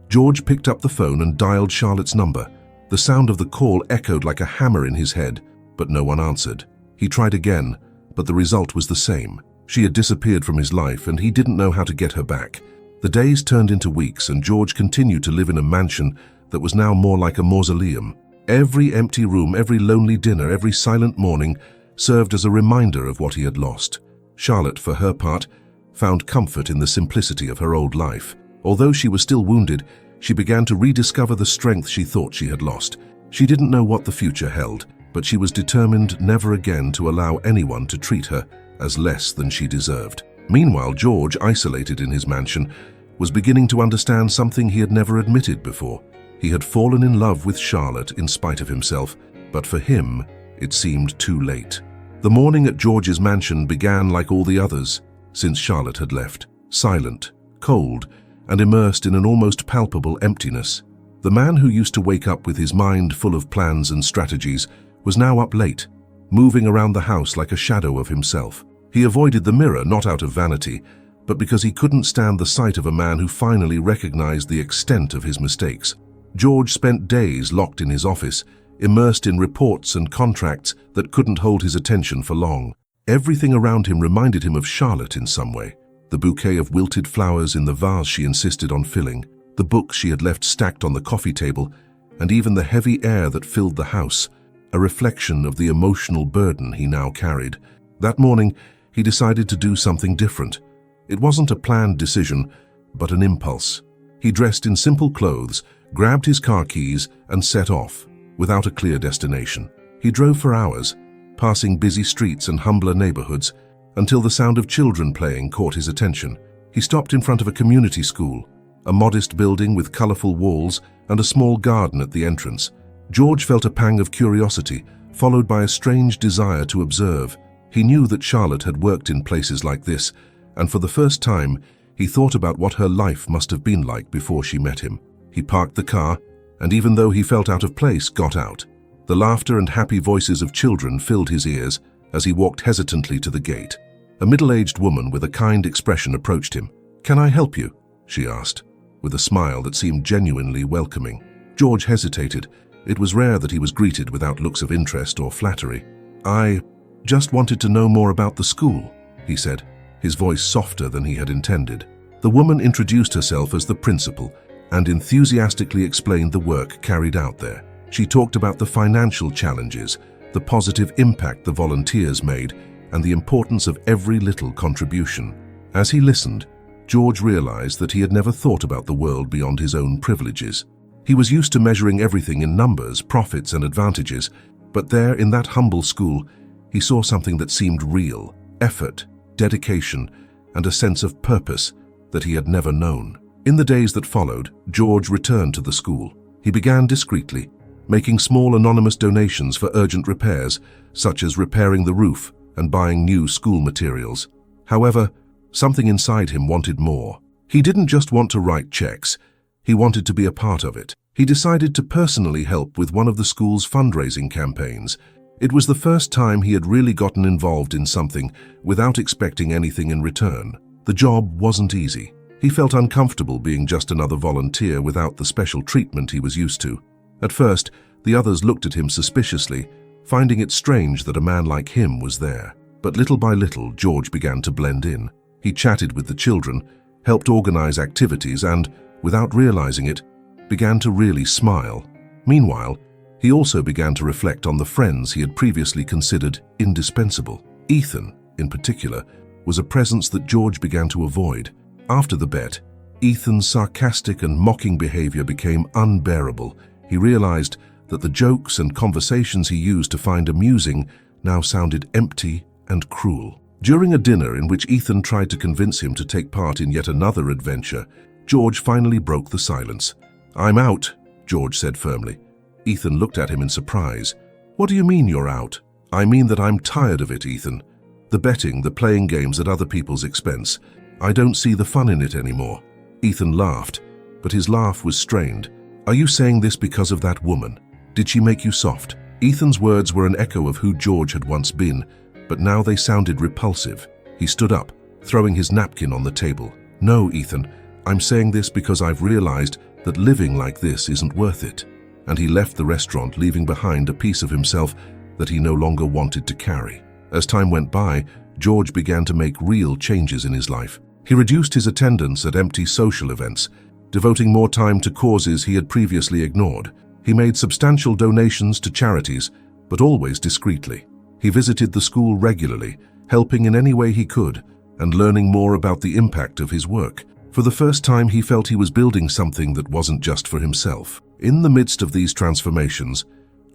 Speaker 1: George picked up the phone and dialed Charlotte's number. The sound of the call echoed like a hammer in his head, but no one answered. He tried again, but the result was the same. She had disappeared from his life, and he didn't know how to get her back. The days turned into weeks, and George continued to live in a mansion that was now more like a mausoleum. Every empty room, every lonely dinner, every silent morning served as a reminder of what he had lost. Charlotte, for her part, found comfort in the simplicity of her old life. Although she was still wounded, she began to rediscover the strength she thought she had lost. She didn't know what the future held, but she was determined never again to allow anyone to treat her as less than she deserved. Meanwhile, George, isolated in his mansion, was beginning to understand something he had never admitted before. He had fallen in love with Charlotte in spite of himself, but for him, it seemed too late. The morning at George's mansion began like all the others since Charlotte had left, silent, cold, and immersed in an almost palpable emptiness. The man who used to wake up with his mind full of plans and strategies was now up late, moving around the house like a shadow of himself. He avoided the mirror not out of vanity, but because he couldn't stand the sight of a man who finally recognized the extent of his mistakes. George spent days locked in his office, immersed in reports and contracts that couldn't hold his attention for long. Everything around him reminded him of Charlotte in some way. The bouquet of wilted flowers in the vase she insisted on filling, the books she had left stacked on the coffee table, and even the heavy air that filled the house, a reflection of the emotional burden he now carried. That morning, he decided to do something different. It wasn't a planned decision, but an impulse. He dressed in simple clothes, grabbed his car keys, and set off, without a clear destination. He drove for hours, passing busy streets and humbler neighborhoods, until the sound of children playing caught his attention. He stopped in front of a community school, a modest building with colorful walls and a small garden at the entrance. George felt a pang of curiosity, followed by a strange desire to observe. He knew that Charlotte had worked in places like this, and for the first time, he thought about what her life must have been like before she met him. He parked the car, and even though he felt out of place, got out. The laughter and happy voices of children filled his ears as he walked hesitantly to the gate. A middle-aged woman with a kind expression approached him. "Can I help you?" she asked, with a smile that seemed genuinely welcoming. George hesitated. It was rare that he was greeted without looks of interest or flattery. "I just wanted to know more about the school," he said, his voice softer than he had intended. The woman introduced herself as the principal and enthusiastically explained the work carried out there. She talked about the financial challenges, the positive impact the volunteers made, and the importance of every little contribution. As he listened, George realized that he had never thought about the world beyond his own privileges. He was used to measuring everything in numbers, profits, and advantages, but there, in that humble school, he saw something that seemed real: effort, dedication, and a sense of purpose that he had never known. In the days that followed, George returned to the school. He began discreetly, making small anonymous donations for urgent repairs, such as repairing the roof and buying new school materials. However, something inside him wanted more. He didn't just want to write checks, he wanted to be a part of it. He decided to personally help with one of the school's fundraising campaigns. It was the first time he had really gotten involved in something without expecting anything in return. The job wasn't easy. He felt uncomfortable being just another volunteer without the special treatment he was used to. At first, the others looked at him suspiciously, finding it strange that a man like him was there. But little by little, George began to blend in. He chatted with the children, helped organize activities, and, without realizing it, began to really smile. Meanwhile, he also began to reflect on the friends he had previously considered indispensable. Ethan, in particular, was a presence that George began to avoid. After the bet, Ethan's sarcastic and mocking behavior became unbearable. He realized that the jokes and conversations he used to find amusing now sounded empty and cruel. During a dinner in which Ethan tried to convince him to take part in yet another adventure, George finally broke the silence. "I'm out," George said firmly. Ethan looked at him in surprise. "What do you mean you're out?" "I mean that I'm tired of it, Ethan. The betting, the playing games at other people's expense. I don't see the fun in it anymore." Ethan laughed, but his laugh was strained. "Are you saying this because of that woman? Did she make you soft?" Ethan's words were an echo of who George had once been, but now they sounded repulsive. He stood up, throwing his napkin on the table. "No, Ethan, I'm saying this because I've realized that living like this isn't worth it." And he left the restaurant, leaving behind a piece of himself that he no longer wanted to carry. As time went by, George began to make real changes in his life. He reduced his attendance at empty social events, devoting more time to causes he had previously ignored. He made substantial donations to charities, but always discreetly. He visited the school regularly, helping in any way he could, and learning more about the impact of his work. For the first time, he felt he was building something that wasn't just for himself. In the midst of these transformations,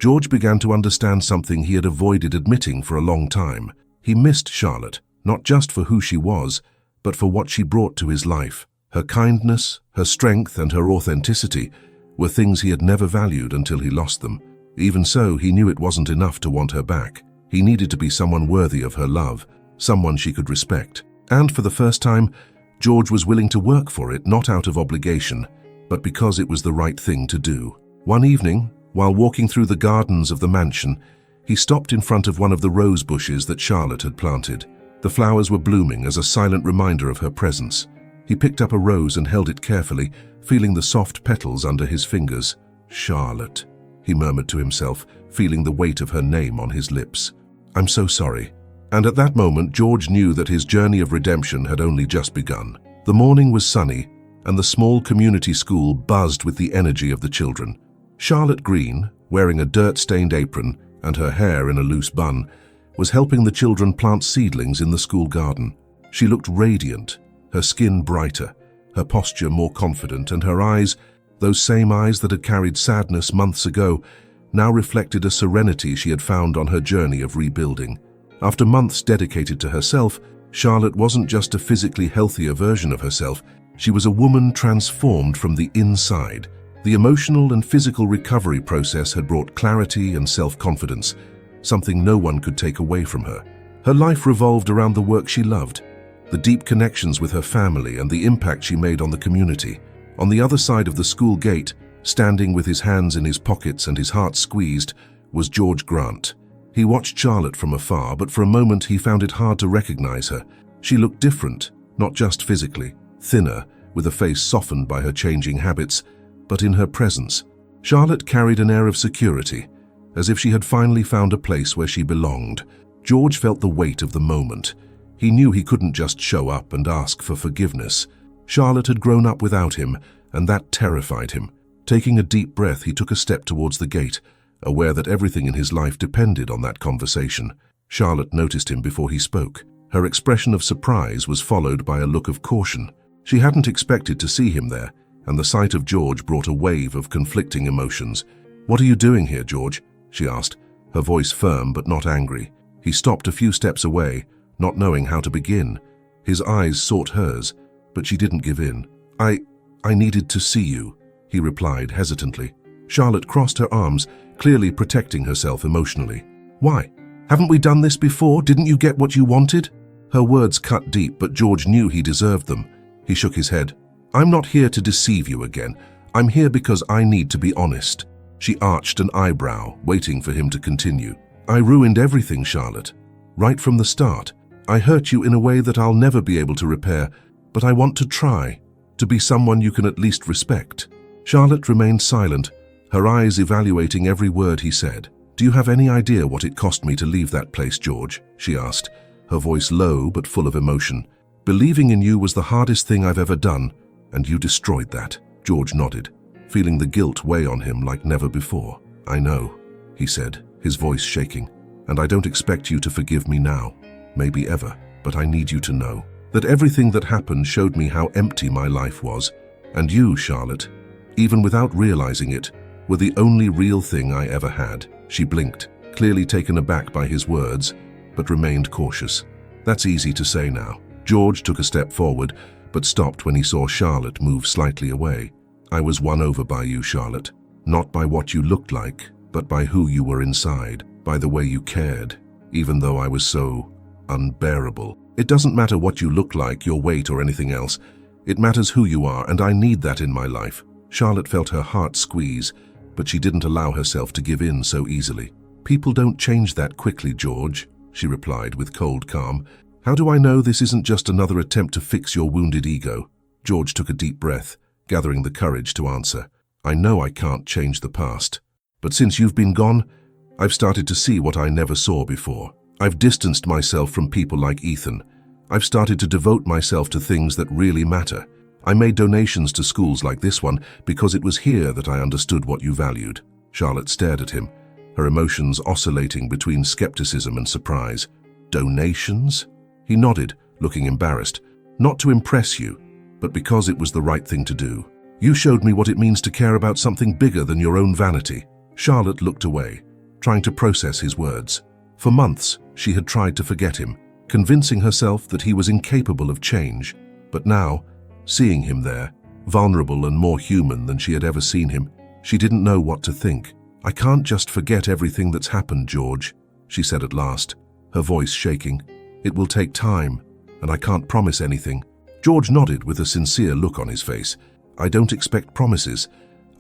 Speaker 1: George began to understand something he had avoided admitting for a long time. He missed Charlotte, not just for who she was, but for what she brought to his life. Her kindness, her strength, and her authenticity were things he had never valued until he lost them. Even so, he knew it wasn't enough to want her back. He needed to be someone worthy of her love, someone she could respect. And for the first time, George was willing to work for it, not out of obligation, but because it was the right thing to do. One evening, while walking through the gardens of the mansion, he stopped in front of one of the rose bushes that Charlotte had planted. The flowers were blooming as a silent reminder of her presence. He picked up a rose and held it carefully, feeling the soft petals under his fingers. "Charlotte," he murmured to himself, feeling the weight of her name on his lips. "I'm so sorry." And at that moment, George knew that his journey of redemption had only just begun. The morning was sunny, and the small community school buzzed with the energy of the children. Charlotte Green, wearing a dirt-stained apron and her hair in a loose bun, was helping the children plant seedlings in the school garden. She looked radiant, her skin brighter, her posture more confident, and her eyes, those same eyes that had carried sadness months ago, now reflected a serenity she had found on her journey of rebuilding. After months dedicated to herself, Charlotte wasn't just a physically healthier version of herself, she was a woman transformed from the inside. The emotional and physical recovery process had brought clarity and self-confidence, something no one could take away from her. Her life revolved around the work she loved, the deep connections with her family, and the impact she made on the community. On the other side of the school gate, standing with his hands in his pockets and his heart squeezed, was George Grant. He watched Charlotte from afar, but for a moment he found it hard to recognize her. She looked different, not just physically, thinner, with a face softened by her changing habits, but in her presence. Charlotte carried an air of security, as if she had finally found a place where she belonged. George felt the weight of the moment. He knew he couldn't just show up and ask for forgiveness. Charlotte had grown up without him, and that terrified him. Taking a deep breath, he took a step towards the gate, aware that everything in his life depended on that conversation. Charlotte noticed him before he spoke. Her expression of surprise was followed by a look of caution. She hadn't expected to see him there, and the sight of George brought a wave of conflicting emotions. "What are you doing here, George?" she asked, her voice firm but not angry. He stopped a few steps away, not knowing how to begin. His eyes sought hers, but she didn't give in. I needed to see you," he replied hesitantly. Charlotte crossed her arms, clearly protecting herself emotionally. "Why? Haven't we done this before? Didn't you get what you wanted?" Her words cut deep, but George knew he deserved them. He shook his head. "I'm not here to deceive you again. I'm here because I need to be honest." She arched an eyebrow, waiting for him to continue. "I ruined everything, Charlotte. Right from the start. I hurt you in a way that I'll never be able to repair, but I want to try, to be someone you can at least respect." Charlotte remained silent, her eyes evaluating every word he said. "Do you have any idea what it cost me to leave that place, George?" she asked, her voice low but full of emotion. "Believing in you was the hardest thing I've ever done, and you destroyed that." George nodded, feeling the guilt weigh on him like never before. "I know," he said, his voice shaking, "and I don't expect you to forgive me now, maybe ever, but I need you to know that everything that happened showed me how empty my life was, and you, Charlotte, even without realizing it, were the only real thing I ever had." She blinked, clearly taken aback by his words, but remained cautious. "That's easy to say now." George took a step forward, but stopped when he saw Charlotte move slightly away. "I was won over by you, Charlotte. Not by what you looked like, but by who you were inside, by the way you cared, even though I was so unbearable. It doesn't matter what you look like, your weight, or anything else. It matters who you are, and I need that in my life." Charlotte felt her heart squeeze, but she didn't allow herself to give in so easily. "People don't change that quickly, George," she replied with cold calm. "How do I know this isn't just another attempt to fix your wounded ego?" George took a deep breath, gathering the courage to answer. "I know I can't change the past, but since you've been gone, I've started to see what I never saw before. I've distanced myself from people like Ethan. I've started to devote myself to things that really matter. I made donations to schools like this one because it was here that I understood what you valued." Charlotte stared at him, her emotions oscillating between skepticism and surprise. "Donations?" He nodded, looking embarrassed. "Not to impress you, but because it was the right thing to do. You showed me what it means to care about something bigger than your own vanity." Charlotte looked away, trying to process his words. For months, she had tried to forget him, convincing herself that he was incapable of change. But now, seeing him there, vulnerable and more human than she had ever seen him, she didn't know what to think. "I can't just forget everything that's happened, George," she said at last, her voice shaking. "It will take time, and I can't promise anything." George nodded with a sincere look on his face. "I don't expect promises.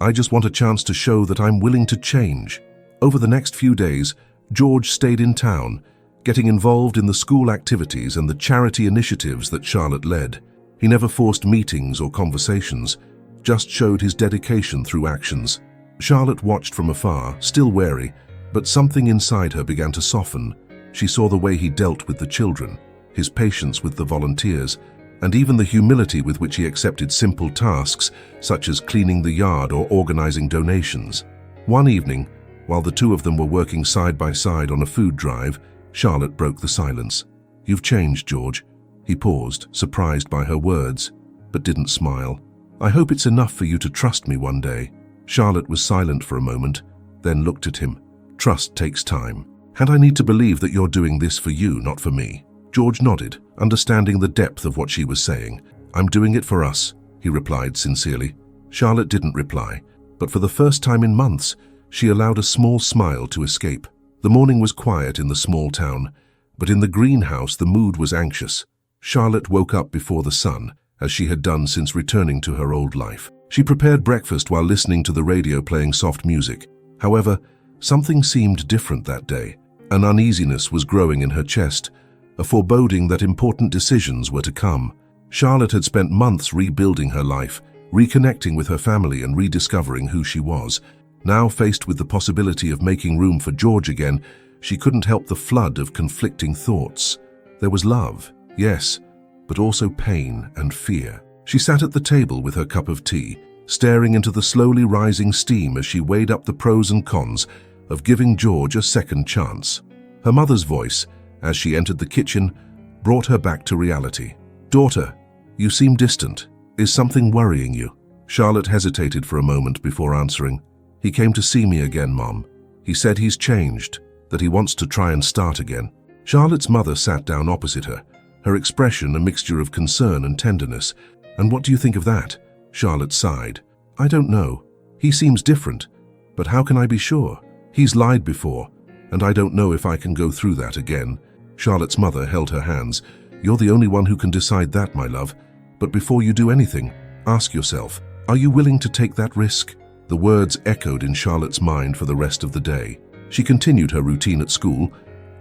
Speaker 1: I just want a chance to show that I'm willing to change." Over the next few days, George stayed in town, getting involved in the school activities and the charity initiatives that Charlotte led. He never forced meetings or conversations, just showed his dedication through actions. Charlotte watched from afar, still wary, but something inside her began to soften. She saw the way he dealt with the children, his patience with the volunteers, and even the humility with which he accepted simple tasks, such as cleaning the yard or organizing donations. One evening, while the two of them were working side by side on a food drive, Charlotte broke the silence. "You've changed, George." He paused, surprised by her words, but didn't smile. "I hope it's enough for you to trust me one day." Charlotte was silent for a moment, then looked at him. "Trust takes time. And I need to believe that you're doing this for you, not for me." George nodded, understanding the depth of what she was saying. "I'm doing it for us," he replied sincerely. Charlotte didn't reply, but for the first time in months, she allowed a small smile to escape. The morning was quiet in the small town, but in the greenhouse the mood was anxious. Charlotte woke up before the sun, as she had done since returning to her old life. She prepared breakfast while listening to the radio playing soft music. However, something seemed different that day. An uneasiness was growing in her chest, a foreboding that important decisions were to come. Charlotte had spent months rebuilding her life, reconnecting with her family and rediscovering who she was. Now faced with the possibility of making room for George again, she couldn't help the flood of conflicting thoughts. There was love, yes, but also pain and fear. She sat at the table with her cup of tea, staring into the slowly rising steam as she weighed up the pros and cons of giving George a second chance. Her mother's voice, as she entered the kitchen, brought her back to reality. "Daughter, you seem distant. Is something worrying you?" Charlotte hesitated for a moment before answering. "He came to see me again, Mom. He said he's changed, that he wants to try and start again." Charlotte's mother sat down opposite her, her expression a mixture of concern and tenderness. "And what do you think of that?" Charlotte sighed. "I don't know. He seems different, but how can I be sure? He's lied before, and I don't know if I can go through that again." Charlotte's mother held her hands. "You're the only one who can decide that, my love. But before you do anything, ask yourself, are you willing to take that risk?" The words echoed in Charlotte's mind for the rest of the day. She continued her routine at school,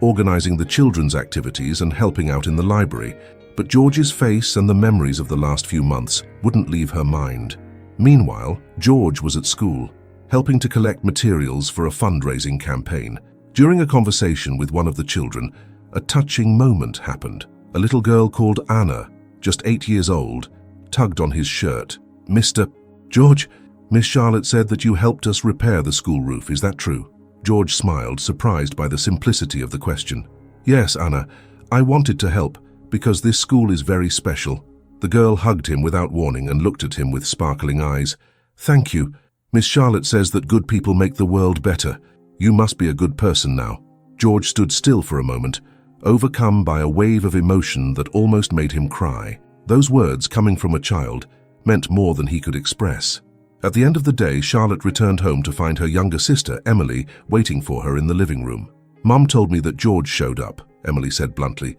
Speaker 1: organizing the children's activities and helping out in the library. But George's face and the memories of the last few months wouldn't leave her mind. Meanwhile, George was at school, helping to collect materials for a fundraising campaign. During a conversation with one of the children, a touching moment happened. A little girl called Anna, just 8 years old, tugged on his shirt. "Mr. George, Miss Charlotte said that you helped us repair the school roof, is that true?" George smiled, surprised by the simplicity of the question. "Yes, Anna, I wanted to help, because this school is very special." The girl hugged him without warning and looked at him with sparkling eyes. "Thank you. Miss Charlotte says that good people make the world better. You must be a good person now." George stood still for a moment, overcome by a wave of emotion that almost made him cry. Those words, coming from a child, meant more than he could express. At the end of the day, Charlotte returned home to find her younger sister, Emily, waiting for her in the living room. "Mum told me that George showed up," Emily said bluntly.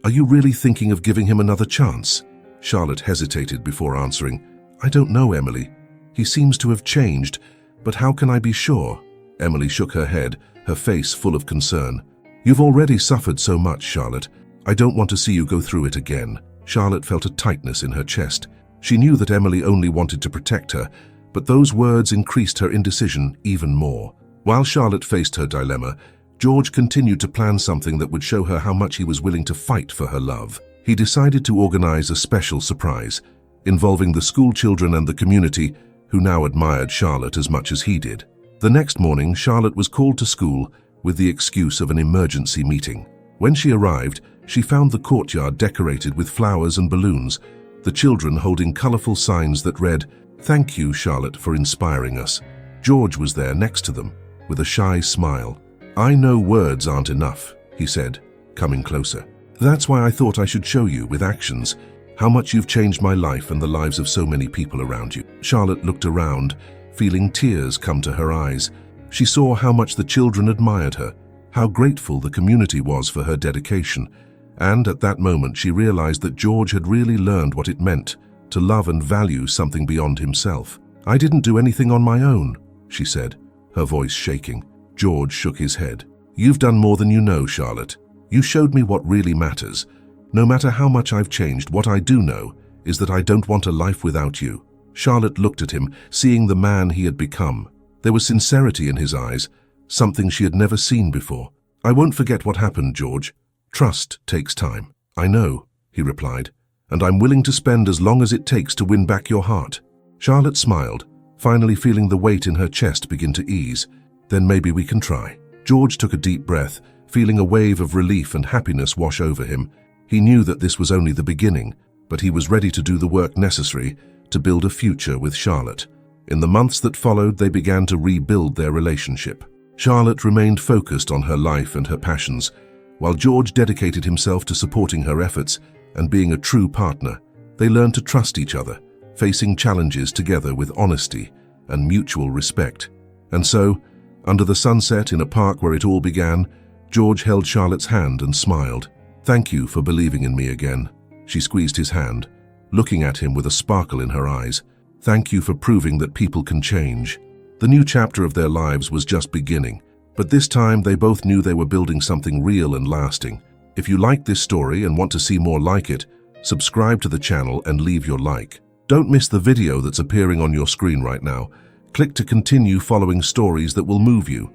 Speaker 1: "Are you really thinking of giving him another chance?" Charlotte hesitated before answering. "I don't know, Emily. He seems to have changed, but how can I be sure?" Emily shook her head, her face full of concern. "You've already suffered so much, Charlotte. I don't want to see you go through it again." Charlotte felt a tightness in her chest. She knew that Emily only wanted to protect her, but those words increased her indecision even more. While Charlotte faced her dilemma, George continued to plan something that would show her how much he was willing to fight for her love. He decided to organize a special surprise, involving the school children and the community, who now admired Charlotte as much as he did. The next morning, Charlotte was called to school with the excuse of an emergency meeting. When she arrived, she found the courtyard decorated with flowers and balloons, the children holding colorful signs that read, "Thank you, Charlotte, for inspiring us." George was there next to them, with a shy smile. "I know words aren't enough," he said, coming closer. "That's why I thought I should show you with actions how much you've changed my life and the lives of so many people around you." Charlotte looked around, feeling tears come to her eyes. She saw how much the children admired her, how grateful the community was for her dedication, and at that moment she realized that George had really learned what it meant to love and value something beyond himself. "I didn't do anything on my own," she said, her voice shaking. George shook his head. "You've done more than you know, Charlotte. You showed me what really matters. No matter how much I've changed, what I do know is that I don't want a life without you." Charlotte looked at him, seeing the man he had become. There was sincerity in his eyes, something she had never seen before. "I won't forget what happened, George. Trust takes time." "I know," he replied, "and I'm willing to spend as long as it takes to win back your heart." Charlotte smiled, finally feeling the weight in her chest begin to ease. "Then maybe we can try." George took a deep breath, feeling a wave of relief and happiness wash over him. He knew that this was only the beginning, but he was ready to do the work necessary to build a future with Charlotte. In the months that followed, they began to rebuild their relationship. Charlotte remained focused on her life and her passions, while George dedicated himself to supporting her efforts and being a true partner. They learned to trust each other, facing challenges together with honesty and mutual respect. And so, under the sunset in a park where it all began, George held Charlotte's hand and smiled. "Thank you for believing in me again." She squeezed his hand, looking at him with a sparkle in her eyes. "Thank you for proving that people can change." The new chapter of their lives was just beginning, But this time, they both knew they were building something real and lasting. If you like this story and want to see more like it, subscribe to the channel and leave your like. Don't miss the video that's appearing on your screen right now. Click to continue following stories that will move you.